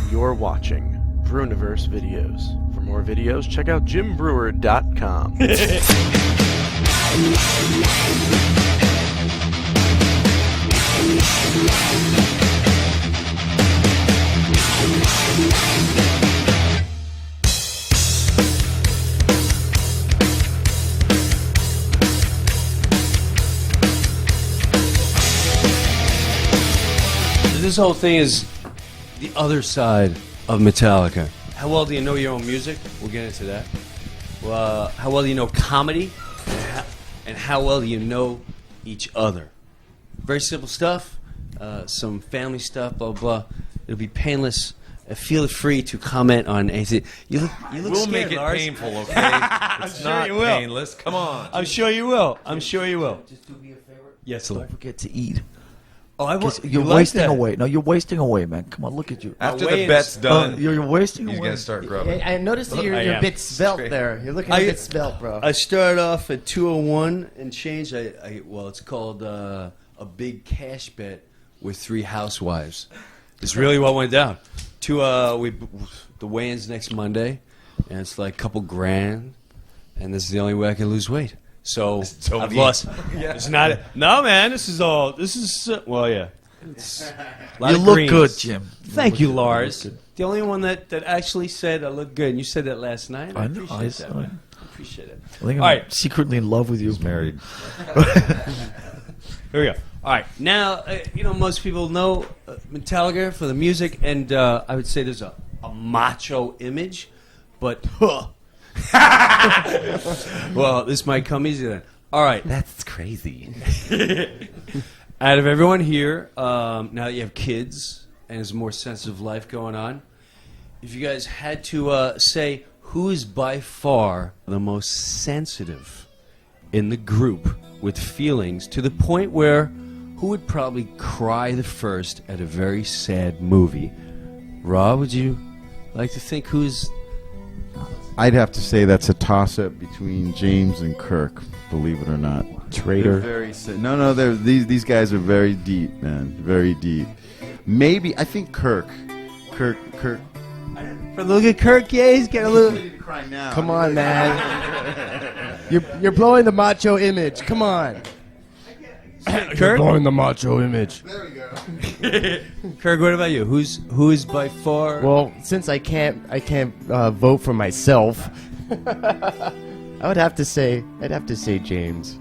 You're watching Bruniverse Videos. For more videos, check out JimBreuer.com. This whole thing is the other side of Metallica. How well do you know your own music? We'll get into that. How well do you know comedy? And how well do you know each other? Very simple stuff. Some family stuff, blah, blah. It'll be painless. Feel free to comment on anything. You look We'll scared, make it Lars. painful, okay? It's sure not you will. painless. Come on. I'm sure you will. I'm sure you will. Just do me a favor. Yes, Don't Lord. forget to eat. Oh, I will. You're like wasting that. away. No, you're wasting away, man. Come on, look at you. After Way the in- bet's done, You're wasting he's away. going to start grubbing. I noticed that you're I a am. bit svelte there. You're looking a bit svelte, bro. I started off at 201 and changed. Well, it's called a big cash bet with 3 housewives. It's really what went down. The weigh-in's next Monday, and it's like a couple grand, and this is the only way I can lose weight. So I've deep. lost. It's not. No, man. This is well, yeah. It's a lot You of look greens. good, Jim. Thank you, Lars. The only one that actually said I look good, and you said that last night. I I know, appreciate I that. know. Man. I appreciate it. I think I'm All right. secretly in love with you. He's married. Here we go. All right. Now, most people know Metallica for the music, and I would say there's a macho image, but well, this might come easy then. All right. That's crazy. Out of everyone here, now that you have kids and there's a more sensitive life going on, if you guys had to say who is by far the most sensitive in the group with feelings to the point where who would probably cry the first at a very sad movie? Rob, would you like to think who's... I'd have to say that's a toss-up between James and Kirk, believe it or not. Traitor. They're very no, these guys are very deep, man, very deep. Maybe I think Kirk. Look at Kirk. Yeah, he's getting a little. Cry now. Come on, man. You're blowing the macho image. Come on. Kirk? Blowing the macho image. There we go. Kirk, what about you? Who is by far... Well, since I can't vote for myself, I'd have to say James,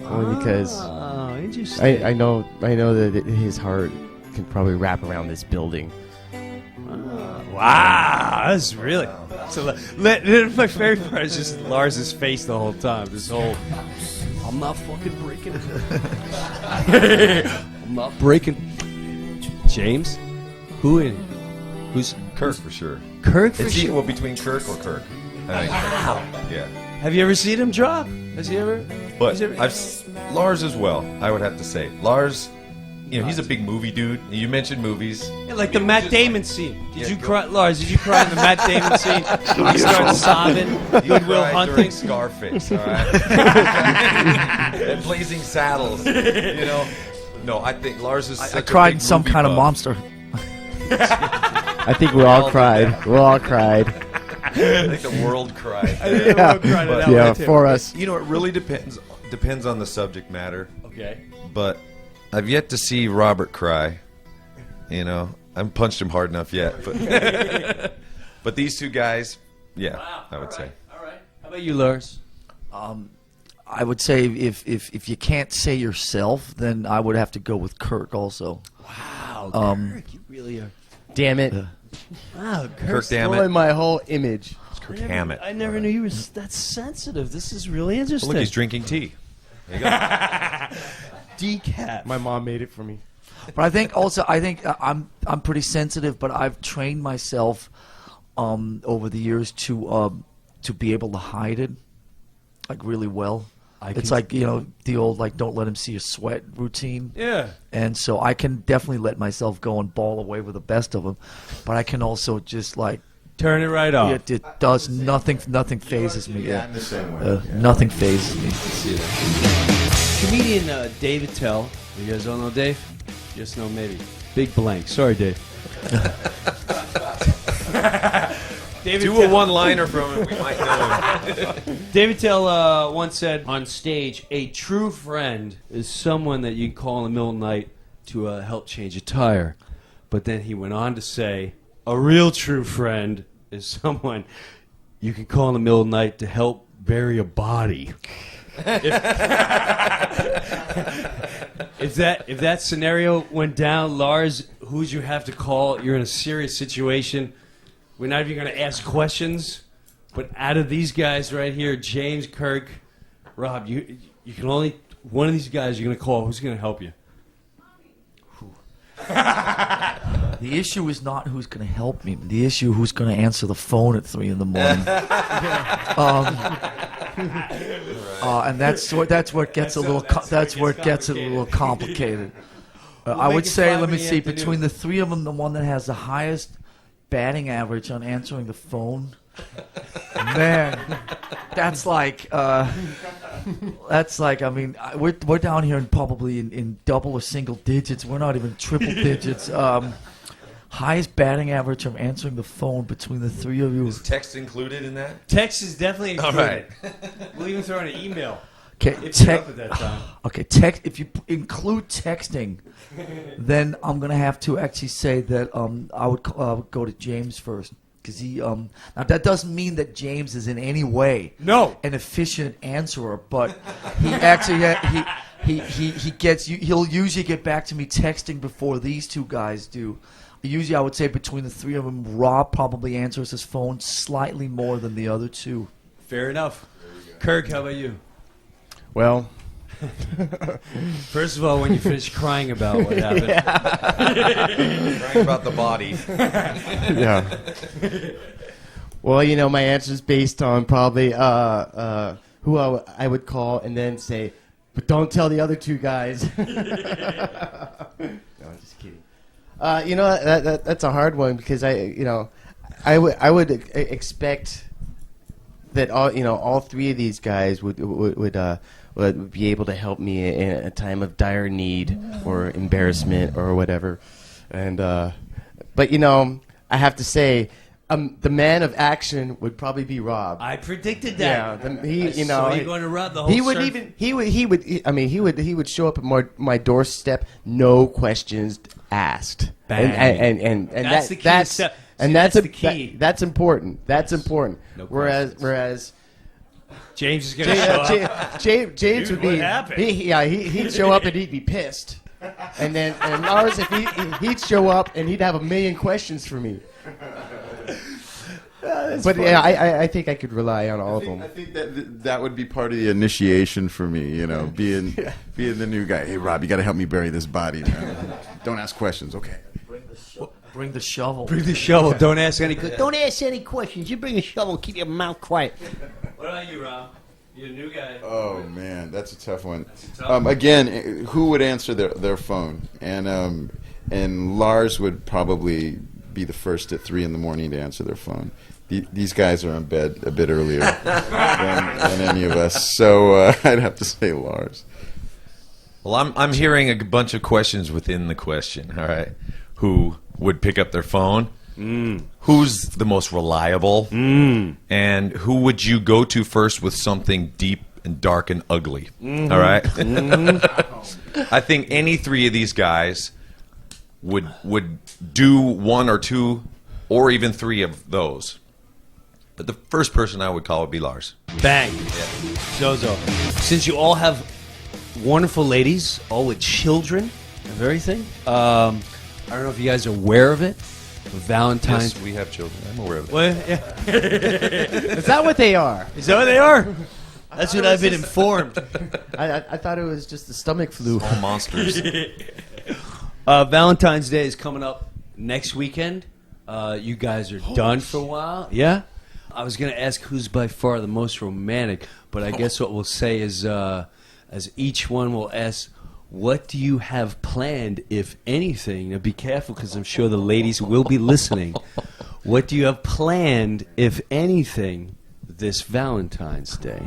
only because Oh, interesting. I know that his heart can probably wrap around this building. Wow, that's really... So, my favorite part is just Lars's face the whole time. This whole... I'm not fucking breaking it. I'm not breaking... James? Who's... Kirk for sure. Kirk for It's sure. equal between Kirk or Kirk. I think. Wow. Yeah. Have you ever seen him drop? Has he ever... But has he ever- Lars as well, I would have to say. Lars, he's a big movie dude. You mentioned movies. Yeah, like the Matt Damon scene. Did you cry, Lars? Did you cry in the Matt Damon scene? When he started sobbing. Goodwill Cried Hunting. during Scarface, all right? And Blazing Saddles, No, I think Lars is such I a cried big in some movie kind of buff. monster. I think we all cried. We all cried. I think the world cried. Yeah, for us. It really depends on the subject matter. Okay. But I've yet to see Robert cry. I haven't punched him hard enough yet. But but these two guys, yeah, Wow. I would say. All right. How about you, Lars? I would say if you can't say yourself, then I would have to go with Kirk also. Wow, Kirk, you really are. Damn it. Wow, Kirk, damn Blowing it. my whole image. Kirk Hammett. I never knew you were that sensitive. This is really interesting. Look, he's drinking tea. There you go. Decaf. My mom made it for me. But I think I'm pretty sensitive, but I've trained myself over the years to be able to hide it like really well. It's like the old don't let him see you sweat routine. Yeah. And so I can definitely let myself go and ball away with the best of them, but I can also just Turn it right off. it does nothing phases me. Yeah, I'm the same way. Nothing phases me. Comedian David Tell. You guys don't know Dave? Just know maybe. Big blank. Sorry, Dave. David Do a one-liner from him. We might know him. David Tell once said on stage, a true friend is someone that you can call in the middle of the night to help change a tire. But then he went on to say, a real true friend is someone you can call in the middle of the night to help bury a body. If that scenario went down, Lars, who'd you have to call? You're in a serious situation. We're not even going to ask questions. But out of these guys right here, James, Kirk, Rob, you can only one of these guys you're going to call. Who's going to help you? The issue is not who's going to help me. The issue who's going to answer the phone at 3 a.m. And that's where it gets a little complicated. I would say, let me see, between the 3 of them, the one that has the highest batting average on answering the phone, man, that's like I mean, we're down here probably in double or single digits. We're not even triple digits. Highest batting average from answering the phone between the 3 of you. Is text included in that? Text is definitely included. All right. We'll even throw in an email. Okay, If you're up at that time. Okay, if you include texting, then I'm gonna have to actually say that I would go to James first, because he now that doesn't mean that James is in any way No. an efficient answerer, but he actually he'll usually get back to me texting before these two guys do. Usually, I would say between the 3 of them, Rob probably answers his phone slightly more than the other two. Fair enough. Kirk, how about you? Well, First of all, when you finish crying about what happened. Crying about the body. yeah. Well, you know, my answer is based on probably who I would call and then say, but don't tell the other two guys. No, I'm just kidding. You know, that's a hard one because I would expect that all 3 of these guys would be able to help me in a time of dire need or embarrassment or whatever, and but I have to say. The man of action would probably be Rob. I predicted that. Yeah, So you're going to run the whole he would show up at my doorstep, no questions asked. Bang. And That's the key step. See, that's the key. That's important. That's important. No Whereas James is going to show up. James Dude, would be what happened? He'd show up and he'd be pissed. And Lars, if he'd show up and he'd have a million questions for me. But yeah, I think I could rely on all of them. I think that would be part of the initiation for me, being the new guy. Hey, Rob, you got to help me bury this body, man. Don't ask questions, okay? Bring the shovel. Bring the shovel. Don't ask any questions. Don't ask any questions. You bring a shovel, keep your mouth quiet. What about you, Rob? You're a new guy. Oh man, that's a tough one. tough one. Again, who would answer their phone? And Lars would probably be the first at 3 a.m. to answer their phone. These guys are in bed a bit earlier than any of us, so I'd have to say Lars. Well, I'm hearing a bunch of questions within the question. All right, who would pick up their phone? Who's the most reliable? And who would you go to first with something deep and dark and ugly? All right. I think any 3 of these guys would do 1 or 2 or even 3 of those. But the first person I would call would be Lars. Bang. Zozo. Since you all have wonderful ladies, all with children and everything, I don't know if you guys are aware of it. Valentine's. Yes, we have children. I'm aware of it. Well, yeah. Is that what they are? Is that what they are? That's what I've been informed. I thought it was just the stomach flu. All monsters. Valentine's Day is coming up next weekend. You guys are done for a while. Yeah? I was going to ask who's by far the most romantic, but I guess what we'll say is, as each one will ask, what do you have planned, if anything? Now be careful, because I'm sure the ladies will be listening. What do you have planned, if anything, this Valentine's Day?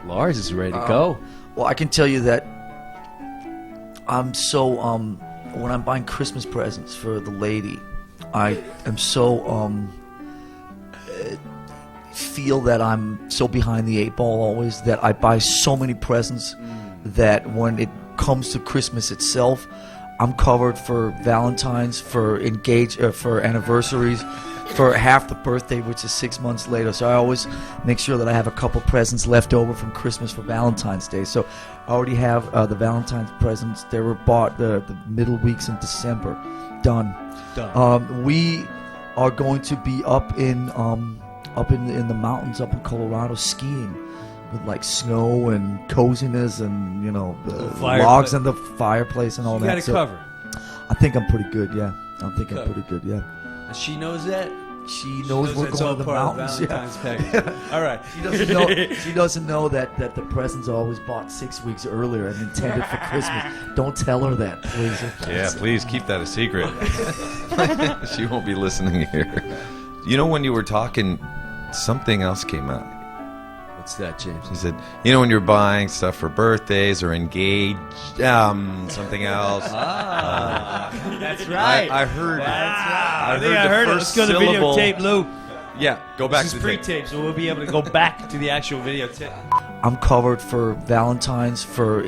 Lars is ready to go. Well, I can tell you that I'm so when I'm buying Christmas presents for the lady, I am so feel that I'm so behind the eight ball always that I buy so many presents that when it comes to Christmas itself, I'm covered for Valentines, for for anniversaries, for half the birthday, which is 6 months later. So I always make sure that I have a couple presents left over from Christmas for Valentine's Day. So I already have the Valentine's presents. They were bought the middle weeks in December. Done. We are going to be up in the mountains up in Colorado skiing with like snow and coziness and the logs and the fireplace and all You that. got it covered. I think I'm pretty good. Yeah, I think I'm pretty good. Yeah. And she knows that. She knows we're that's going all to the part of mountains. Valentine's Yeah. package. All right. She doesn't know that the presents are always bought 6 weeks earlier and intended for Christmas. Don't tell her that, please. Yeah, please keep that a secret. She won't be listening here. You know, when you were talking, something else came out. What's that, James? He said, when you're buying stuff for birthdays or engaged, something else. That's right. I heard. I think heard I the heard it. first Let's go to the syllable. videotape, Lou. Yeah, go back This to is the tape. pre-tape, so we'll be able to go back to the actual videotape. I'm covered for Valentines, for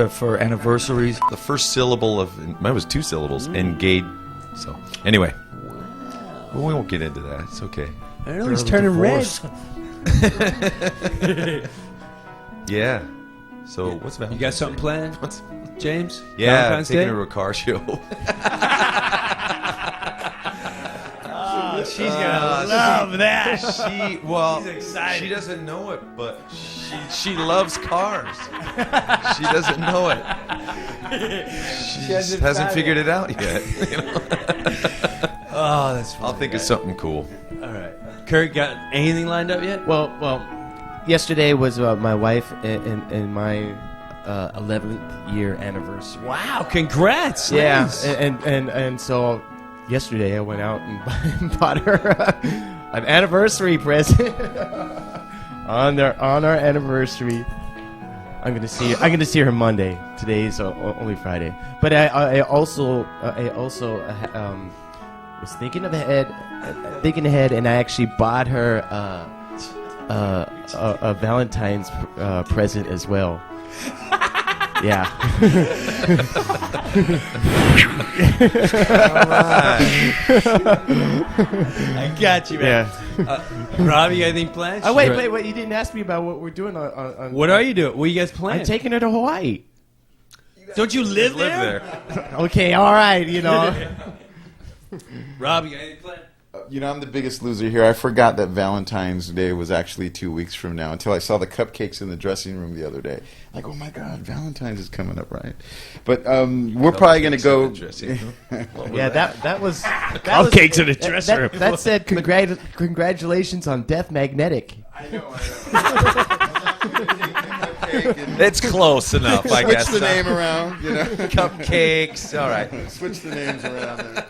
for anniversaries. The first syllable of mine was 2 syllables. Engaged. So anyway, well, we won't get into that. It's okay. I know he's Early turning red. divorce. Yeah. So what's Valentine's You got something Day? planned, What's- James? Yeah, Valentine's taking Day? her to a car show. She's gonna love that. She's excited. she doesn't know it, but she loves cars. She doesn't know it. She just hasn't figured it out yet. Oh, that's funny. I'll think of something cool. All right. Kurt, got anything lined up yet? Well, yesterday was my wife and my 11th year anniversary. Wow, congrats. Yeah, Nice. and so yesterday I went out and bought her an anniversary present on our anniversary. I'm gonna see her Monday. Today's only Friday, but I also was thinking ahead, and I actually bought her a Valentine's present as well. Yeah. I got you, man. Rob, you got anything planned? Oh, wait. You didn't ask me about what we're doing on What are you doing? What are you guys planning? I'm taking her to Hawaii. Don't you live Live there? there. Okay, all right, Rob, you got anything planned? I'm the biggest loser here. I forgot that Valentine's Day was actually 2 weeks from now until I saw the cupcakes in the dressing room the other day. Like, oh my God, Valentine's is coming up, right? But we're probably going to go. Yeah, that was Cupcakes in the dressing room. That said, congratulations on Death Magnetic. I know. It's close enough, I guess. Switch the name around, Cupcakes. All right. Switch the names around there.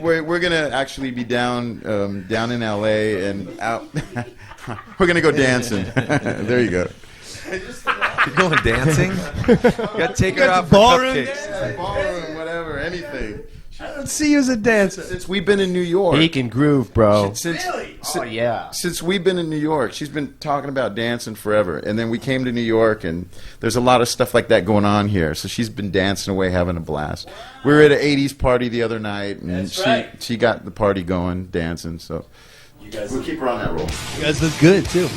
We're gonna actually be down in LA and out. We're gonna go dancing. There you go. You're going dancing? You got to take her out for ballroom cupcakes. Ballroom, whatever, anything. I don't see you as a dancer. Since we've been in New York, He can groove, bro. Since we've been in New York, she's been talking about dancing forever. And then we came to New York, and there's a lot of stuff like that going on here. So she's been dancing away, having a blast. We were at an 80s party the other night, and she got the party going, dancing. So we'll keep her on that roll. You guys look good, too.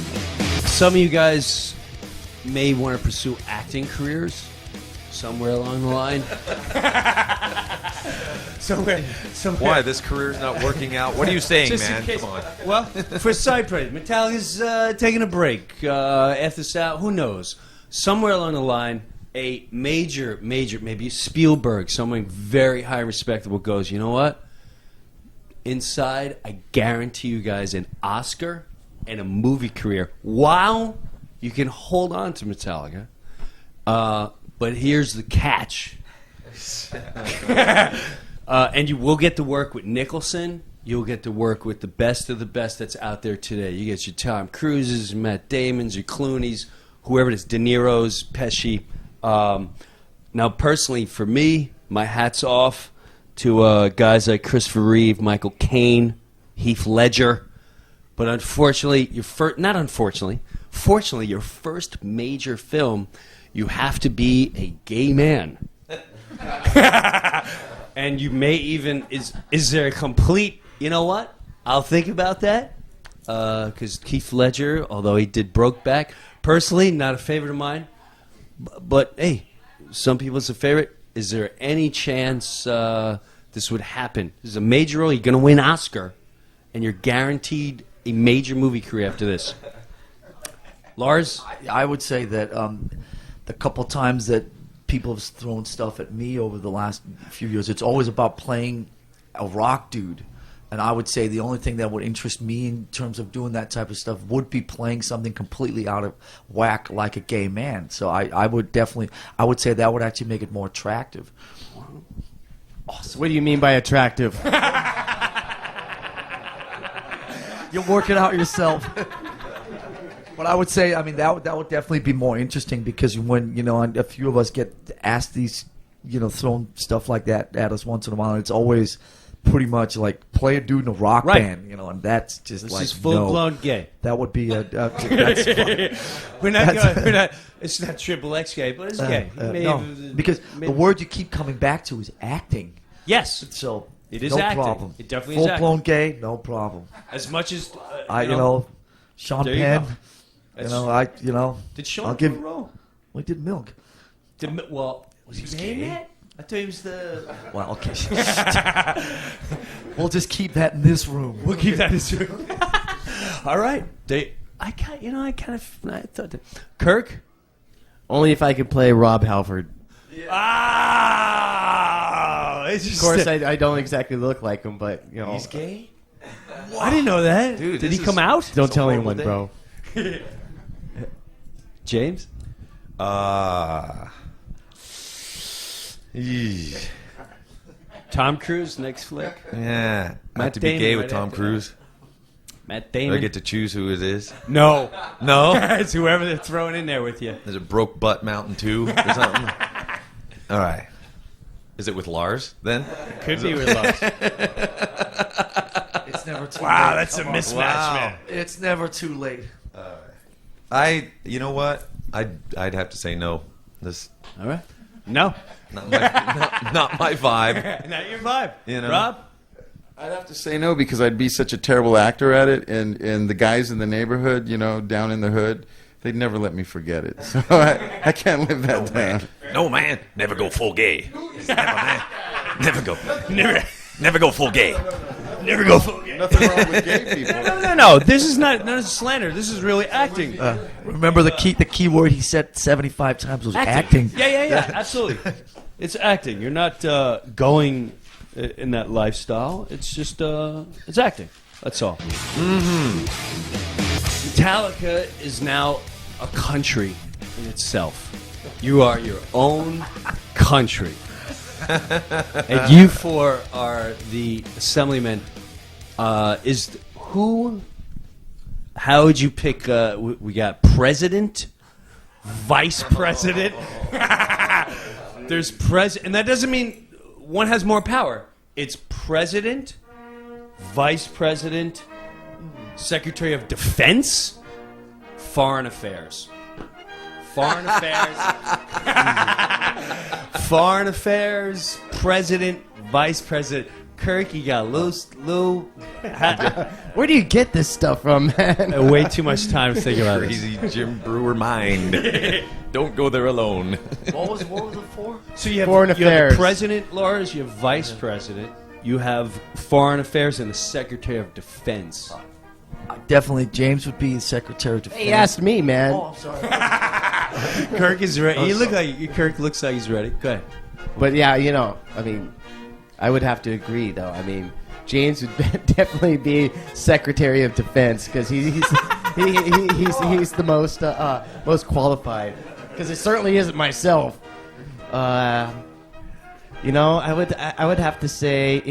Some of you guys may want to pursue acting careers somewhere along the line. somewhere. Why? This career's not working out? What are you saying, Just in man? case. Come on. Well, for side project, Metallica's taking a break. After this out, who knows? Somewhere along the line, a major, maybe Spielberg, someone very high respectable goes, you know what? Inside, I guarantee you guys an Oscar and a movie career. Wow, you can hold on to Metallica. But here's the catch. And you will get to work with Nicholson. You'll get to work with the best of the best that's out there today. You get your Tom Cruises, Matt Damons, your Clooney's, whoever it is, De Niro's, Pesci. Now, personally, for me, my hat's off to guys like Christopher Reeve, Michael Caine, Heath Ledger. But unfortunately, fortunately, your first major film, you have to be a gay man. And you may even, is there a complete, you know what? I'll think about that. Because Heath Ledger, although he did Brokeback, personally, not a favorite of mine. But hey, some people it's a favorite. Is there any chance this would happen? This is a major role. You're going to win Oscar, and you're guaranteed a major movie career after this. Lars? I would say that the couple times that people have thrown stuff at me over the last few years, it's always about playing a rock dude. And I would say the only thing that would interest me in terms of doing that type of stuff would be playing something completely out of whack like a gay man. So I would say that would actually make it more attractive. Awesome. What do you mean by attractive? You'll work it out yourself. But I would say, I mean, that would definitely be more interesting because when, a few of us get asked these, thrown stuff like that at us once in a while, and it's always pretty much like play a dude in a rock band, and that's just this like is full-blown gay. That would be that's We're not. It's not triple X gay, but it's gay. Because the word you keep coming back to is acting. Yes, So it is no acting. problem. It definitely is acting. Full-blown gay, no problem. As much as Sean there you Penn. go. Did Sean I'll do give. a role? We did Milk. Was he gay in that? I thought he was the. Well, okay. We'll just keep that in this room. We'll keep that in this room. All right. I thought that. Kirk? Only if I could play Rob Halford. Ah! Of course, I don't exactly look like him, but He's gay? I didn't know that. Dude, Did he this come is- out? don't tell horrible anyone, day. bro. James? Tom Cruise, next flick. Yeah. I Matt have to be Damon gay right with Tom after Cruise. Matt Do Damon. I get to choose who it is? No. No? It's whoever they're throwing in there with you. Is it Broke Butt Mountain 2 or something? All right. Is it with Lars then? Could be with Lars. It's never too Wow, late. that's a Come on. mismatch, Wow. man. It's never too late. You know what? I'd have to say no. This All right. No. not my vibe. Not your vibe. You know? Rob? I'd have to say no because I'd be such a terrible actor at it, and the guys in the neighborhood, down in the hood, they'd never let me forget it. So I can't live that down. No man, never go full gay. Never go full gay. Never go full gay. Nothing wrong with gay people. No. This is not slander. This is really acting. Remember the key word he said 75 times was acting. Yeah. Absolutely. It's acting. You're not going in that lifestyle. It's just it's acting. That's all. Metallica is now a country in itself. You are your own country. And you four are the assemblymen. How would you pick? We got president, vice president. There's president, and that doesn't mean one has more power. It's president, vice president, secretary of defense, foreign affairs. Foreign affairs, president, vice president. Kirk, you got Lou. Where do you get this stuff from, man? Way too much time to think about this. Crazy Jim Breuer mind. Don't go there alone. What was it for? So you have Foreign you have affairs. the president, Lars. You have vice president. You have foreign affairs and the secretary of defense. Definitely, James would be the Secretary of Defense. He asked me, man. Oh, I'm sorry. Kirk is ready. Kirk looks like he's ready. Go ahead. But yeah, I would have to agree, though. I mean, James would definitely be Secretary of Defense because he's the most qualified. Because it certainly isn't myself. I would have to say,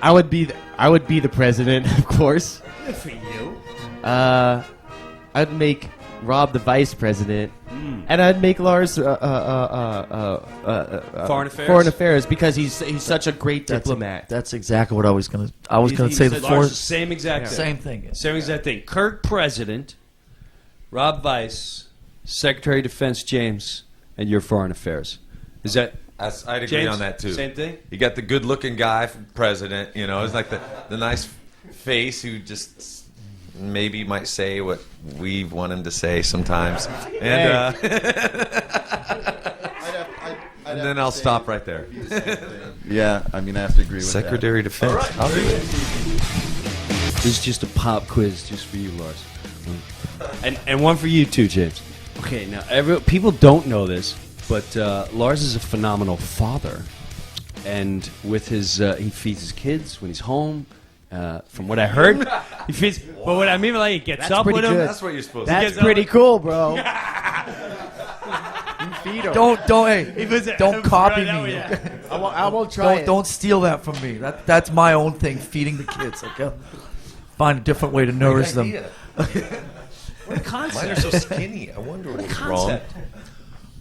I would be the president, of course. Good for you. I'd make Rob the vice president, and I'd make Lars Foreign affairs? Foreign affairs because he's such a great diplomat. That's exactly what I was gonna. I was gonna say the Lars, foreign. same exact thing. Same thing. Same exact thing. Kirk, president. Rob Vice, Secretary of Defense James, and your foreign affairs. Is that I'd agree James, on that too. same thing? You got the good-looking guy for president. You know, it's like the nice face who just maybe might say what we want him to say sometimes. And, and then I'll stop right there. Yeah, I mean, I have to agree with Secretary of Defense. I'll do it. This is just a pop quiz just for you, Lars. And one for you too, James. Okay, now people don't know this, but Lars is a phenomenal father, and with his he feeds his kids when he's home. From what I heard, he feeds. But what I mean, like, he gets up with him. That's what you're supposed to do. That's pretty cool, bro. You feed him. Don't copy me. I won't try it. Don't steal that from me. That's my own thing. Feeding the kids. Okay. Find a different way to nourish them. What a concept. Mine are so skinny. I wonder what's wrong.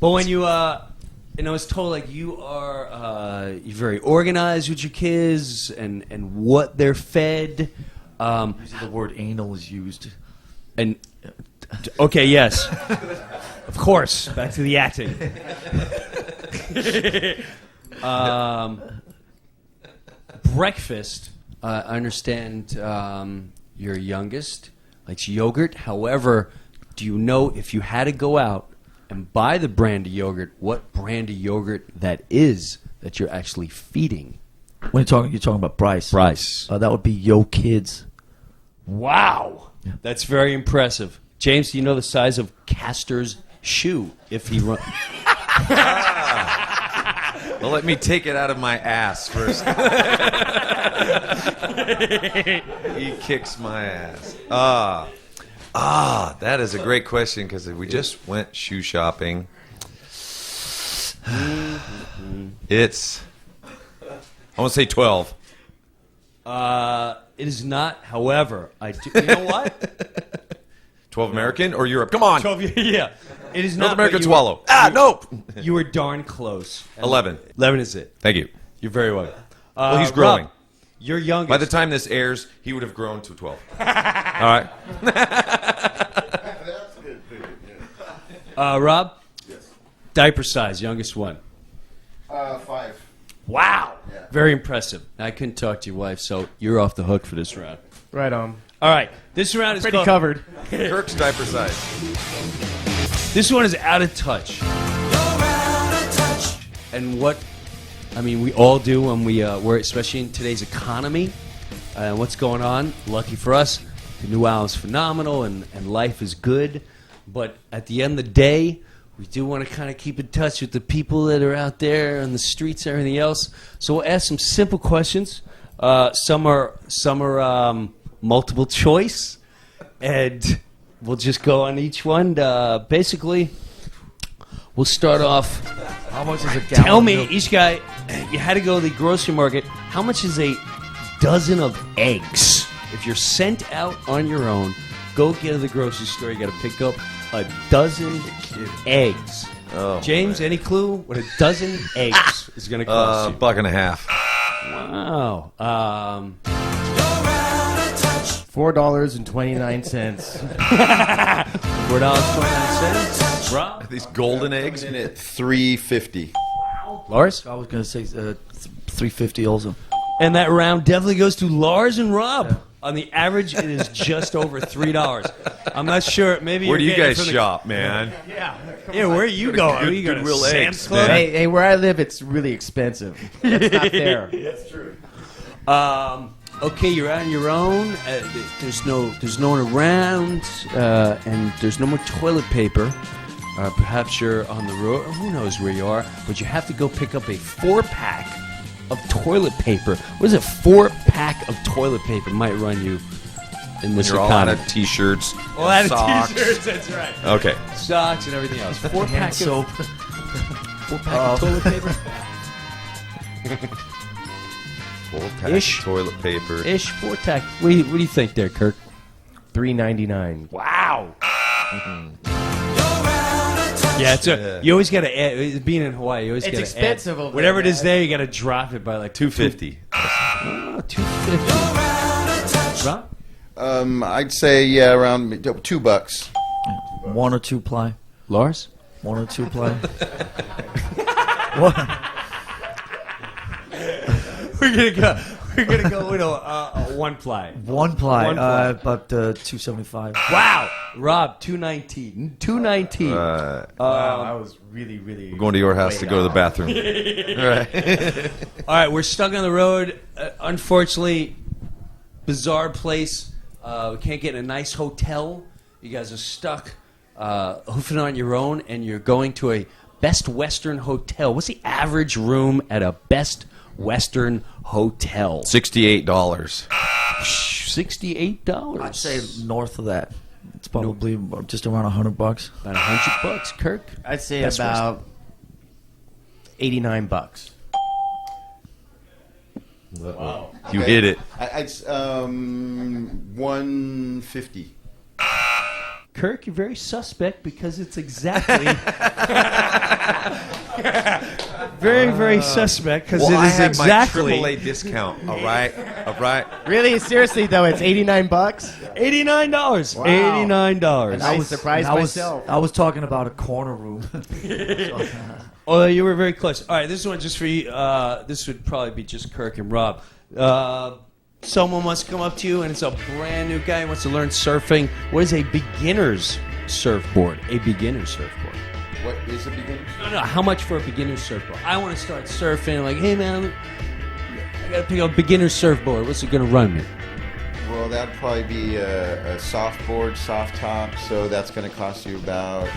But when you, I was told like you are you're very organized with your kids and what they're fed. The word anal is used. And okay, yes, of course. Back to the acting. Breakfast. I understand your youngest likes yogurt. However, do you know if you had to go out and buy the brand of yogurt, what brand of yogurt that is that you're actually feeding? When you're talking about Bryce. Bryce. That would be Yo Kids. Wow. Yeah. That's very impressive. James, do you know the size of Castor's shoe if he runs? Well, let me take it out of my ass first. He kicks my ass. That is a great question because we just went shoe shopping. It's, I want to say 12. It is not. However, I do. You know what? 12 American or Europe? Come on. 12. Yeah. It is North not. American but swallow. Nope. You were darn close. 11. 11 is it. Thank you. You're very welcome. Well, he's growing. Rob, your youngest. By the time this airs, he would have grown to 12. All right. Rob? Yes. Diaper size, youngest one. 5. Wow. Yeah. Very impressive. I couldn't talk to your wife, so you're off the hook for this round. Right on. All right. This round is Pretty called, covered. Kirk's diaper size. This one is out of touch. And what, I mean, we all do when we're especially in today's economy. What's going on? Lucky for us, the new album's phenomenal and life is good. But at the end of the day, we do want to kind of keep in touch with the people that are out there on the streets and everything else. So we'll ask some simple questions. Some are multiple choice, and we'll just go on each one. Basically, we'll start off. How much is a gallon? Tell me, of milk? each guy, you had to go to the grocery market. How much is a dozen of eggs? If you're sent out on your own, go get to the grocery store. You got to pick up a dozen eggs. Oh, James, any clue what a dozen eggs is going to cost you? $1.50. Wow. $4.29. $4.29. Rob? These golden eggs. In at $3.50. Lars? I was going to say $3.50 also. And that round definitely goes to Lars and Rob. On the average, it is just over $3. I'm not sure. Maybe Where do you're you getting it guys from shop, man? Yeah, where are you going? Are you going to Goodwill Sam's eggs, Club? man. Hey, where I live, it's really expensive. That's not fair. Okay, you're out on your own. There's no one around, and there's no more toilet paper. Perhaps you're on the road. Who knows where you are? But you have to go pick up a 4-pack of toilet paper. What is a 4-pack of toilet paper might run you in this You're all out economy? of t-shirts, All out of socks. t-shirts. That's right. Okay. Socks and everything else. 4-pack Hand soap. 4-pack of toilet paper. 4-pack Ish. of toilet paper. Ish 4-pack. What do you think there, Kirk? $3.99. Wow. Yeah, you always got to being in Hawaii. You always It's got to expensive over there, whatever it is man. there. You got to drop it by like $2.50. $2.50. Rob? I'd say around $2. 1 or 2 ply. Lars? 1 or 2 ply. What? We're gonna go with a 1 ply. 1 ply. 1 ply. About 275. Wow, Rob, 219. 219. Wow, I was really. Going to your house to go to the bathroom. Right. All right, we're stuck on the road. Unfortunately, bizarre place. We can't get in a nice hotel. You guys are stuck hoofing on your own, and you're going to a Best Western hotel. What's the average room at a Best Western hotel? $68. $68. I'd say north of that. It's probably just around $100. About $100. Kirk? I'd say Best about $89. Wow. You hit it. I'd 150. Kirk, you're very suspect because it's exactly very suspect because Well, it I is have exactly my AAA discount. All right. Really, seriously though, it's $89. $89. Wow. $89. And I was surprised myself. I was talking about a corner room. Oh, you were very close. All right, this one just for you. This would probably be just Kirk and Rob. Someone wants to come up to you, and it's a brand new guy who wants to learn surfing. What is a beginner's surfboard? A beginner's surfboard. What is a beginner? No, how much for a beginner's surfboard? I want to start surfing. Like, hey, man, I got to pick up a beginner's surfboard. What's it going to run me? Well, that'd probably be a soft board, soft top. So that's going to cost you about,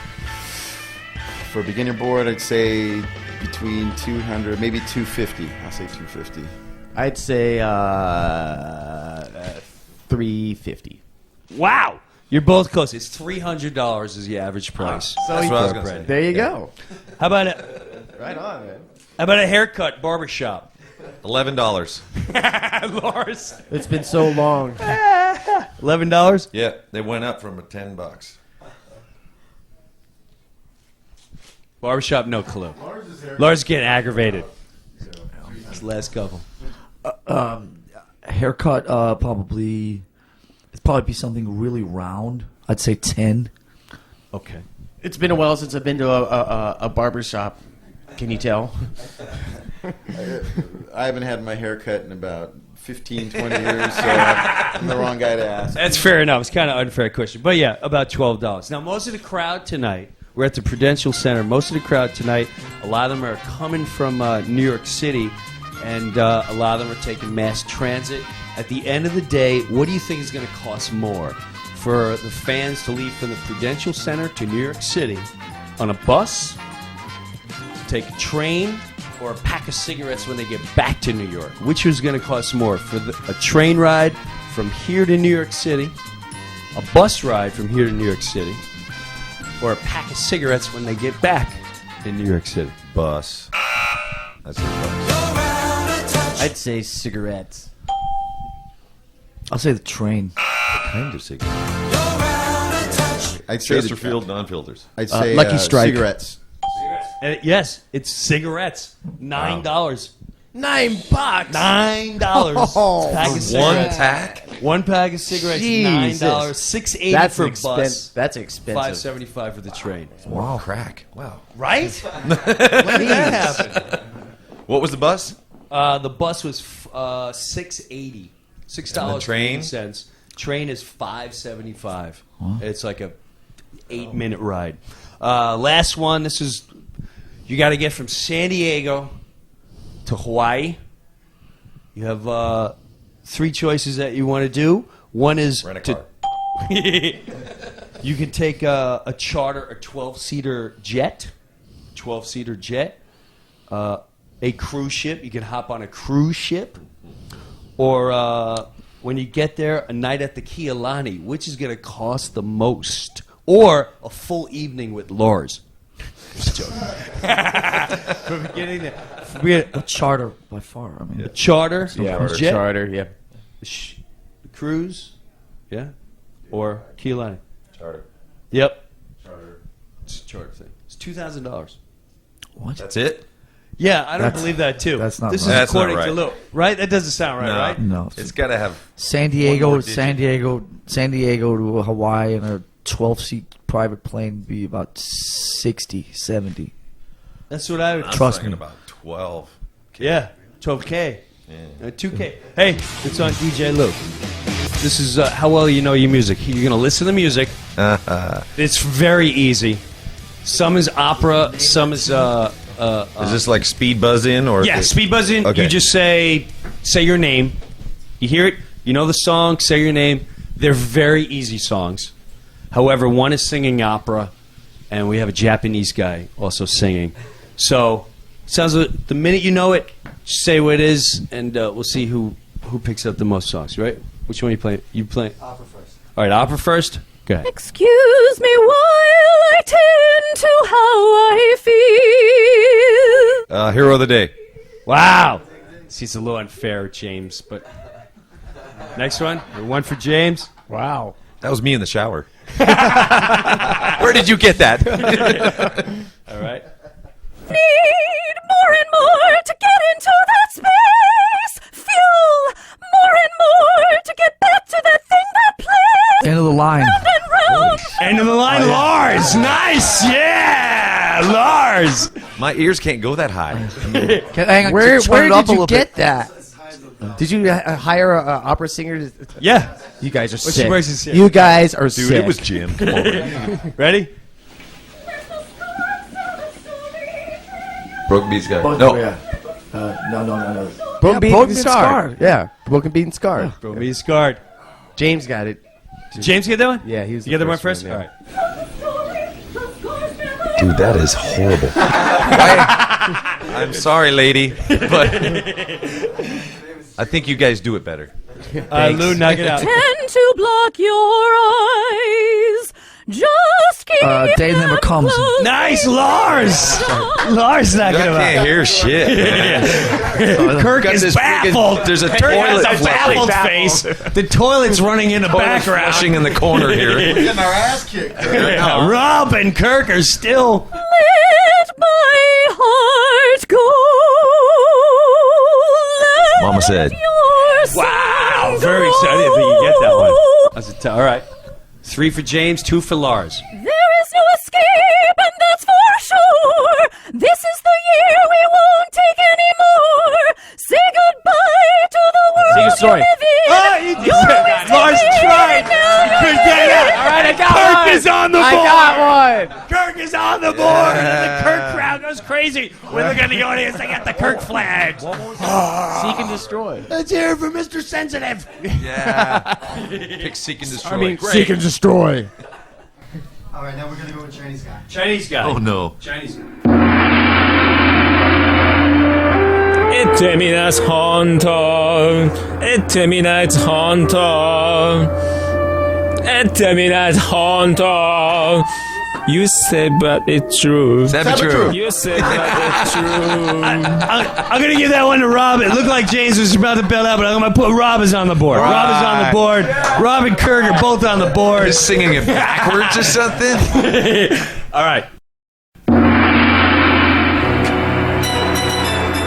for a beginner board, I'd say between 200, maybe 250. I'll say 250. I'd say 350. Wow. You're both close. It's $300 is the average price. That's what I was going to say. There you go. How about Right on, man. How about a haircut, barbershop? $11. Lars. It's been so long. $11? Yeah, they went up from $10. Barbershop, no clue. Lars is getting aggravated. It's the last couple. Haircut, probably be something really round. I'd say 10. Okay. It's been a while since I've been to a barber shop. Can you tell? I haven't had my hair cut in about 15, 20 years, so I'm the wrong guy to ask. That's fair enough. It's kind of an unfair question. But yeah, about $12. Now, most of the crowd tonight, we're at the Prudential Center. Most of the crowd tonight, a lot of them are coming from New York City, and a lot of them are taking mass transit. At the end of the day, what do you think is going to cost more? For the fans to leave from the Prudential Center to New York City on a bus, take a train, or a pack of cigarettes when they get back to New York? Which is going to cost more? For a train ride from here to New York City, a bus ride from here to New York City, or a pack of cigarettes when they get back in New York City? Bus. That's a bus. I'd say cigarettes. I'll say the train. Kind of cigarette. I'd say Chesterfield non-filters. I'd say Lucky Strike. cigarettes. Yes, it's cigarettes. $9. $9. $9. Oh, Pack of One cigarettes. pack? One pack of cigarettes, Jesus. $9. $6.80 That's for a bus. That's expensive. $5.75 for the train. Wow. Crack. Wow. Right? When did that happen? What was the bus? The bus was $6.80. $6. train? Train is $5.75. It's like a 8-minute ride. Last one. This is you got to get from San Diego to Hawaii. You have 3 choices that you want to do. One is Rent a car. You can take a charter, a 12-seater jet. 12-seater jet. A cruise ship. You can hop on a cruise ship. Or when you get there, a night at the Kealani. Which is going to cost the most? Or a full evening with Lars. Just joking. From beginning to A charter by far. I mean, charter. Yeah, Jet. charter. Yeah. Cruise. Yeah. Or Kealani. Charter. Yep. Charter. It's a charter thing. It's $2,000. What? That's it? Yeah, I don't That's- believe that too. that's not This right. is That's not according to right. Lou, right? That doesn't sound right, right? No. It's got to have. San One more Diego digit. to Hawaii in a 12-seat private plane would be about 60, 70. That's what I would. I'm Trust talking me. about 12. Yeah, 12K, 2K. Hey, it's on DJ Lou. This is how well you know your music. You're gonna listen to the music. It's very easy. Some is opera. Some is Is this like speed buzz in or? yeah, speed buzzing. Okay. You just say your name. You hear it. You know the song. Say your name. They're very easy songs. However, one is singing opera, and we have a Japanese guy also singing. So, sounds like the minute you know it, just say what it is, and we'll see who picks up the most songs. Right? Which one you play? You play opera first. All right, opera first. Go ahead. Excuse me while I tend to how I feel. Hero of the day. Wow. See, it's a little unfair, James, but next one. One for James. Wow. That was me in the shower. Where did you get that? All right. Need more and more to get into that space. Fuel more and more to get back to that thing that plays. End of the line. Round and round. End of the line, Lars. Nice. Yeah, Lars. My ears can't go that high. Hang on, Where turn it up did a you little get bit. that? Did you hire an opera singer? Yeah. You guys are What's sick. your voice here? You guys are Dude, sick. it was Jim. Come on. Man. Ready? Broken Beats guy. No. No. No. Broken Beat Broken and Scar. Scar. Yeah, Broken Beat and Scar. Bro, me scarred. James got it. Did James get that one? Yeah, he was. You get that one first first? one, All yeah. right. Dude, that is horrible. I'm sorry, lady, but I think you guys do it better. Lou, knock it out. Tend to block your eyes. Just keep Day Never them Comes. closed. Nice, Lars. Lars knocking I him can't out. hear shit. Man. Kirk Got is this baffled. freaking- there's a Kirk toilet has a baffled face. The toilet's running in the background. Flushing in the corner here. Getting our ass kicked. Rob and Kirk are still. Let my heart go. Let Mama said. your Wow, song very go. excited. I think you get that one. That's all right. 3 for James, 2 for Lars. There is no escape, and that's for sure. This is the year we won't take anymore. Say goodbye to the world Sing a story. you live in. you You're always Lars taking tried. it, now you're Couldn't get it. taking All right, I got Kirk is on the board. Kirk is on the board. And the Kirk crowd goes crazy. We look at the audience. They got the Kirk flags. Seek and destroy. Let's hear it for Mr. Sensitive. Yeah. Pick Seek and Destroy. Great. Seek and destroy. All right, now we're gonna go with Chinese guy. Chinese guy. Oh no. Chinese guy. 行ってみな本当行ってみないと本当行ってみないと本当 You say but it's true. That'd be true. You say but it's true. I'm going to give that one to Rob. It looked like James was about to bail out, but I'm going to put Rob is on the board. Rob is on the board. Rob and Kirk are both on the board. Just singing it backwards or something? All right.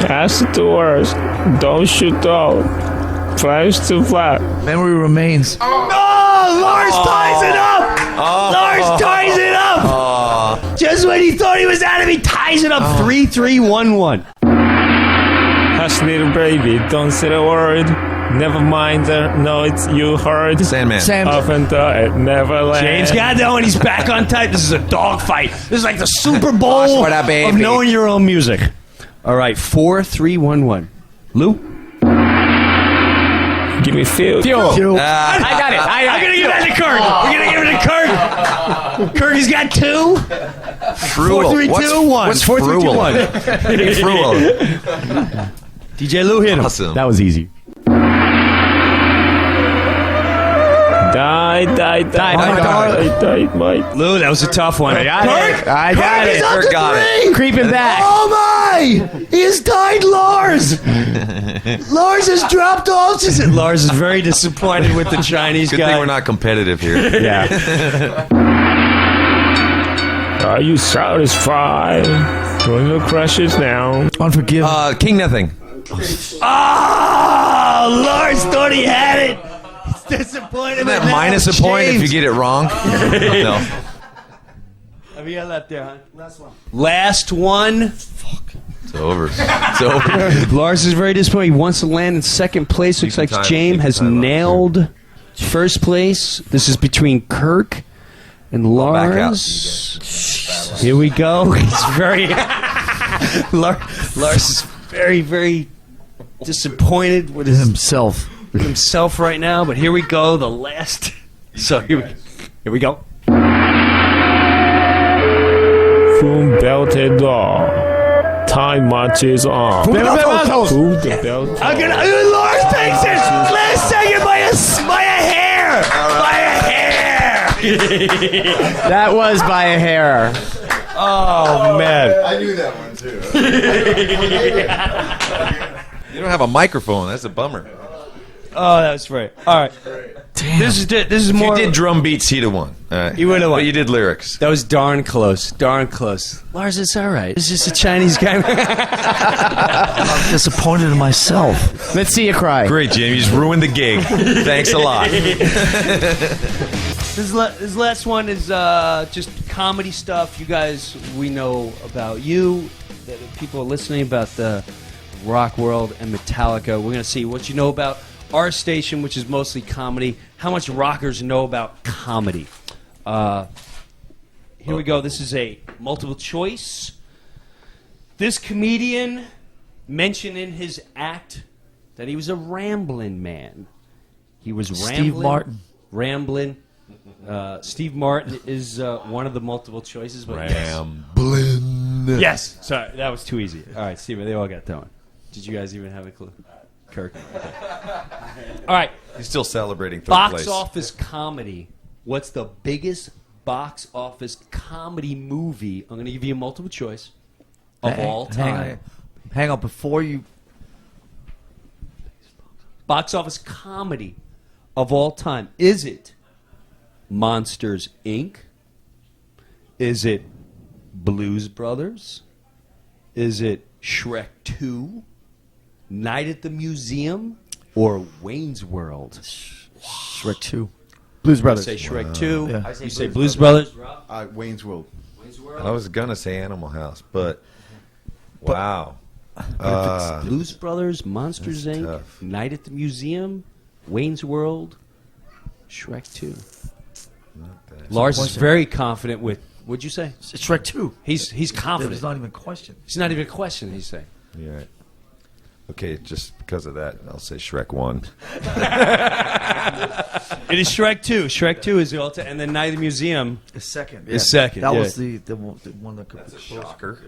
Pass the doors. Don't shoot out. Flash to flat. Memory remains. Oh, Lars ties it up. Lars ties it up. Just when he thought he was out of it, he ties it up. 3-3-1-1. Hush, little baby. Don't say a word. Never mind the noise you heard. Sandman. Sam. Often thought it never land. James got that one. He's back on type. This is a dogfight. This is like the Super Bowl for that, baby. of knowing your own music. All right, 4-3-1-1. Lou? Give me fuel. I got it. I'm going to give that to Kirk. We're going to give it to Kirk. Kirk, he's got 2. Fruel. 4-3-2-1. What's Fruel? 4-3-2-1. Fruel. DJ Lou hit him. Awesome. That was easy. Die, mate. Lou, that was a tough one. I got it. Kirk got it. Creeping back. Oh my! He has tied Lars! Lars has dropped off. Lars is very disappointed with the Chinese Good guy. thing we're not competitive here. Yeah. Are you satisfied? Doing the crushes now. Unforgiven. King Nothing. Oh, Lars thought he had it. He's disappointed. Isn't that minus a point if you get it wrong? No. Have you got left there, huh? Last one. It's over. It's over. Lars is very disappointed. He wants to land in second place. Looks like James has nailed first place. This is between Kirk and Lars. Here we go. He's very Lars is very, very disappointed with himself. With himself right now. But here we go. The last. So here we go. Full belted dog. Time marches on. Who the belt? Lars takes it. Last second by a hair. By a hair. That was by a hair. Oh, man. I knew that one too. You don't have a microphone. That's a bummer. Oh, that was great. All right. Damn. This is more. If you did drum beats, he'd have won. All right. You would have won. But you did lyrics. That was darn close. Darn close. Lars, it's all right. It's just a Chinese guy. I'm disappointed in myself. Let's see you cry. Great, Jim. You just ruined the gig. Thanks a lot. This last one is just comedy stuff. You guys, we know about you. The people are listening about the rock world and Metallica. We're going to see what you know about our station, which is mostly comedy. How much rockers know about comedy? Here we go. This is a multiple choice. This comedian mentioned in his act that he was a rambling man. He was rambling. Steve Martin. Rambling. Steve Martin is one of the multiple choices. But Rambling. yes. Sorry, that was too easy. All right, Steve, they all got that one. Did you guys even have a clue? Kirk. Okay. All right. He's still celebrating third Box place. office comedy. What's the biggest box office comedy movie? I'm going to give you a multiple choice of all time. Hang on, before you... Box office comedy of all time. Is it Monsters, Inc.? Is it Blues Brothers? Is it Shrek 2? Night at the Museum? Or Wayne's World? Shrek 2. Blues Brothers. Say Shrek 2. Yeah. You say Blues Brothers? Wayne's World. I was going to say Animal House, but wow. Blues Brothers, Monsters, Inc., tough. Night at the Museum, Wayne's World, Shrek 2. Lars is very confident with, what'd you say? It's Shrek 2. He's confident. There's not even a question. It's not even a question, he's saying. Yeah. Okay, just because of that, I'll say Shrek 1. It is Shrek 2. Shrek 2 is the ultimate, and then Night at the Museum The second. is second. That yeah. was the one that could... That's a Shocker.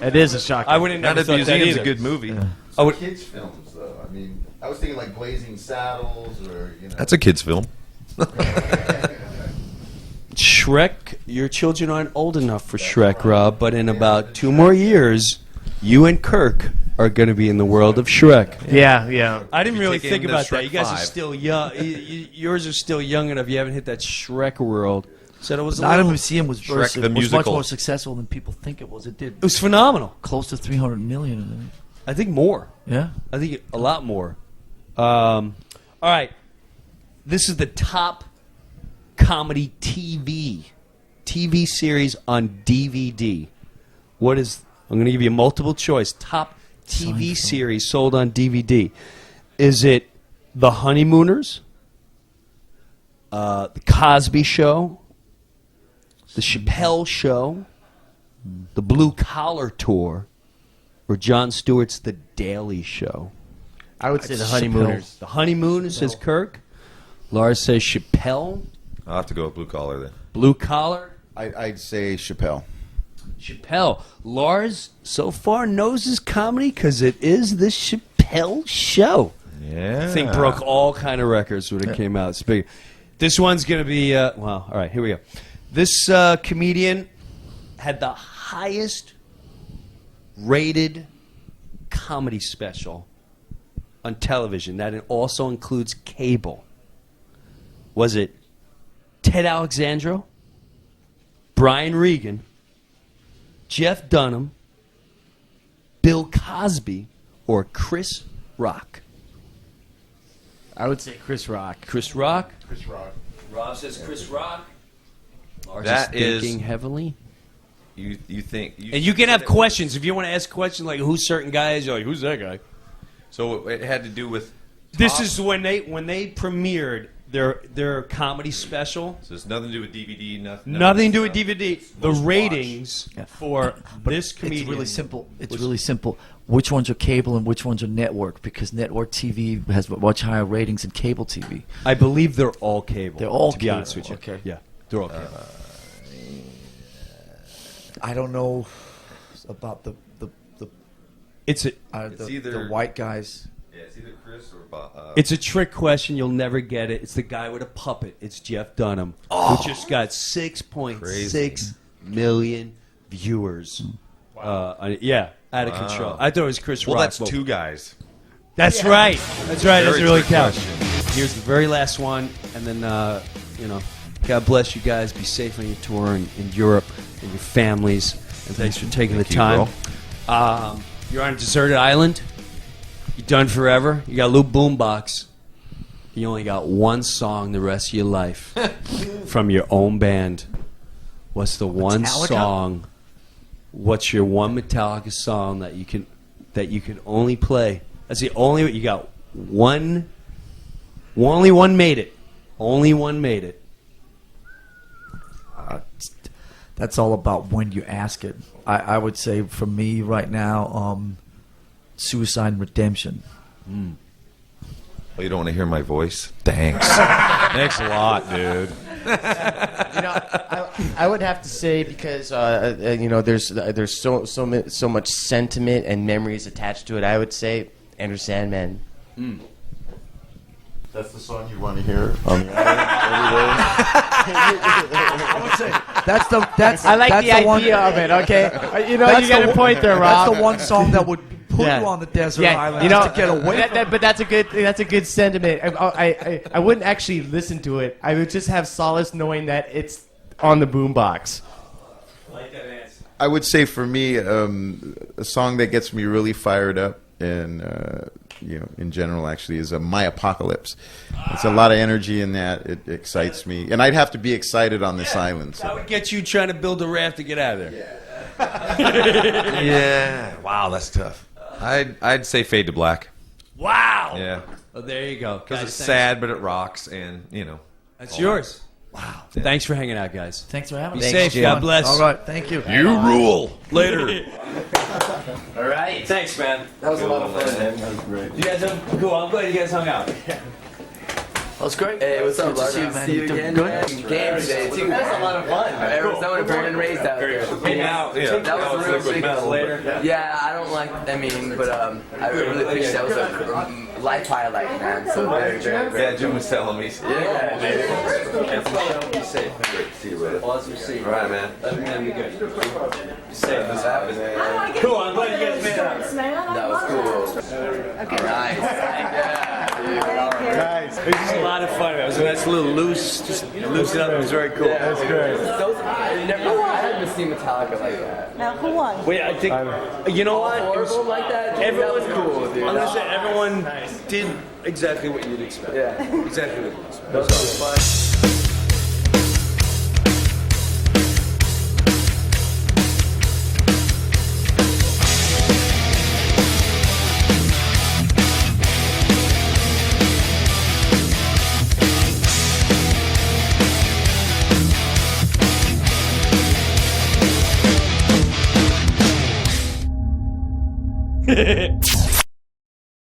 It is a shocker. I wouldn't Not never at the thought that Museum's either. a good movie. Yeah. I would, Kids films though. I mean, I was thinking like Blazing Saddles or That's a kid's film. Shrek, your children aren't old enough for Shrek, Rob, but in about 2 more years, you and Kirk are going to be in the world of Shrek. Yeah. I didn't really taking think the about that. Shrek You guys are 5. still young. Yours are still young enough. You haven't hit that Shrek world. Said it was a Night at the little, Museum was, Shrek the much musical. more successful than people think it was. It did it was phenomenal. close to 300 million. I think more. Yeah. I think a lot more. All right. This is the top comedy TV series on DVD. What is? I'm going to give you a multiple choice. Top TV Seinfeld. series sold on DVD. Is it The Honeymooners? The Cosby Show? The Chappelle Show? The Blue Collar Tour? Or Jon Stewart's The Daily Show? I would say the Honeymooners. The Honeymooners says Kirk. Lars says Chappelle. I'll have to go with Blue Collar then. Blue Collar. I'd say Chappelle. Chappelle. Lars so far knows his comedy because it is the Chappelle Show. Yeah. I think broke all kind of records when it came out. It's big. This one's going to be, well, all right, here we go. This comedian had the highest rated comedy special on television. That also includes cable. Was it Ted Alexandro, Brian Regan, Jeff Dunham, Bill Cosby, or Chris Rock? I would say Chris Rock. Chris Rock. Chris Rock. Rob says Chris Rock. Lars That is is- thinking heavily. You think? And you can have questions if you want to ask questions like who's certain guys. You're like, who's that guy? So it had to do with. This top- is when they premiered their comedy special. So it's nothing to do with DVD. Nothing to do with DVD. The Most ratings for this comedian. It's really simple. It's really simple. Which ones are cable and which ones are network? Because network TV has much higher ratings than cable TV. I believe they're all cable. They're all to be cable. honest with you. Okay. Yeah, they're all cable. I don't know about the It's a the white guys. Yeah, it's either Chris or Bob. it's a trick question. You'll never get it. It's the guy with a puppet. It's Jeff Dunham, who just got 6.6 million viewers. Yeah, out of control. I thought it was Chris Well, Rock. that's two guys. That's right. That's right. Very Doesn't really trick count. question. Here's the very last one, and then God bless you guys. Be safe on your tour in Europe and your families. And thanks for taking Thank the you, time. You're on a deserted island. You're done forever. You got a little boombox. You only got one song the rest of your life from your own band. What's the one Metallica? song? What's your one Metallica song that you can only play? That's the only you got. Only one made it. Only one made it. That's all about when you ask it. I would say for me right now, Suicide and Redemption. Oh, you don't want to hear my voice? Thanks. Thanks a lot, dude. I would have to say because there's so much sentiment and memories attached to it. I would say Enter Sandman. That's the song you want to hear on the island I would say that's I like that's the one, idea of it. Okay, you That's got the a point there, That's Rob. the one song that would put Yeah. you on the desert Yeah, island just to get away. but that's a good sentiment. I wouldn't actually listen to it. I would just have solace knowing that it's on the boombox. I would say for me, a song that gets me really fired up and in general actually is My Apocalypse. It's a lot of energy in that. It excites me, and I'd have to be excited on this island. That So. would get you trying to build a raft to get out of there. Yeah. Wow, that's tough. I'd say Fade to Black. Wow. Yeah. Well, there you go. Because Guys, it's thanks. sad, but it rocks, and That's yours. Wow. Thanks for hanging out, guys. Thanks for having Be me. safe. Jim. God bless. All right, thank you. You rule. Later. All right. Thanks, man. That was a lot of fun, man. That was great. You guys have cool. I'm glad you guys hung out. That was great. Hey, what's up, Lars? See you, man. See you You doing again. good? Game today, too. That's a lot of fun. Arizona, born and raised out there. That was a real big later. Yeah, I don't like, I really appreciate that. Was a life highlight, man. So very, very great. Yeah, Jim was telling me. Yeah, Be safe. Great to see you, brother. Awesome to see you. All right, man. Everything be good. Be safe. This happened. Cool. I'm glad you guys made it out. that was cool. Okay. Nice. Yeah, dude. All right. It was just a lot of fun. It was a nice little loose, just loosen up. It was very cool. That's great. I haven't seen Metallica like that. Now, who won? Wait, I think you know what? It was, Horrible like that? Dude, everyone that was cool, dude. I'm gonna say everyone did exactly what you'd expect. Yeah. Exactly what you'd expect. That was fun.